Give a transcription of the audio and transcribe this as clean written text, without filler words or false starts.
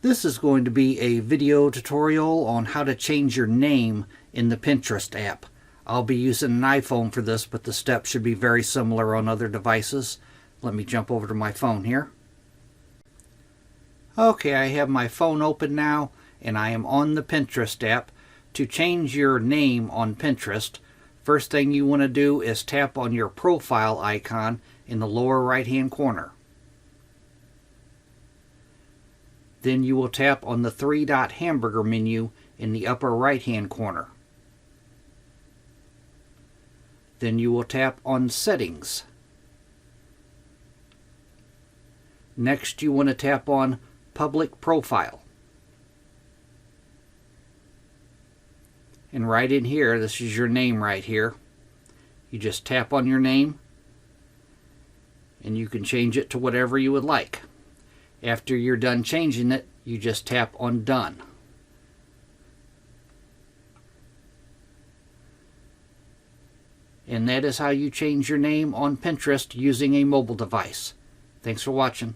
This is going to be a video tutorial on how to change your name in the Pinterest app. I'll be using an iPhone for this, but the steps should be very similar on other devices. Let me jump over to my phone here. Okay, I have my phone open now, and I am on the Pinterest app. To change your name on Pinterest, first thing you want to do is tap on your profile icon in the lower right-hand corner. Then you will tap on the 3-dot hamburger menu in the upper right-hand corner. Then you will tap on Settings. Next, you want to tap on Public Profile. And right in here, this is your name right here. You just tap on your name, and you can change it to whatever you would like. After you're done changing it, you just tap on Done. And that is how you change your name on Pinterest using a mobile device. Thanks for watching.